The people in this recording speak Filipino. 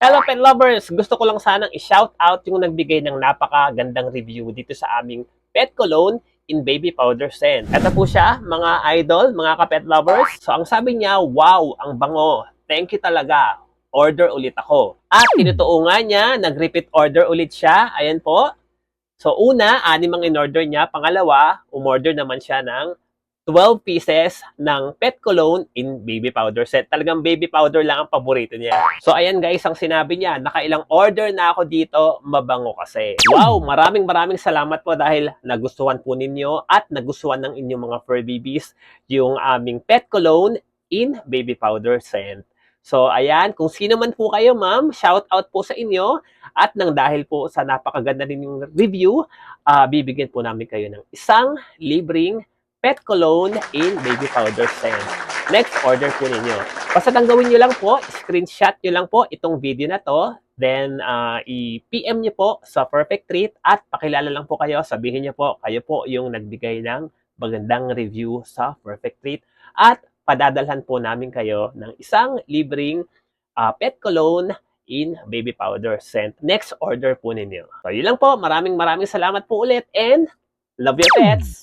Hello pet lovers! Gusto ko lang sanang i-shout out yung nagbigay ng napakagandang review dito sa aming pet cologne in baby powder scent. Ito po siya, mga idol, mga ka-pet lovers. So ang sabi niya, wow, ang bango. Thank you talaga. Order ulit ako. At tinutuo nga niya, nag-repeat order ulit siya. Ayan po. So una, 6 ang in-order niya. Pangalawa, umorder naman siya ng 12 pieces ng pet cologne in baby powder set. Talagang baby powder lang ang paborito niya. So ayan guys, ang sinabi niya, nakailang order na ako dito, mabango kasi. Wow, maraming salamat po dahil nagustuhan po ninyo at nagustuhan ng inyong mga fur babies yung aming pet cologne in baby powder scent. So ayan, kung sino man po kayo ma'am, shout out po sa inyo at nang dahil po sa napakaganda ninyong review, bibigyan po namin kayo ng isang libreng pet cologne in baby powder scent. Next order po ninyo. Basta ang gawin nyo lang po, screenshot nyo lang po itong video na to. Then, i-PM nyo po sa Perfect Treat at pakilala lang po kayo. Sabihin nyo po, kayo po yung nagbigay ng magandang review sa Perfect Treat. At padadalhan po namin kayo ng isang libreng pet cologne in baby powder scent. Next order po ninyo. So, yun lang po. Maraming salamat po ulit and love your pets!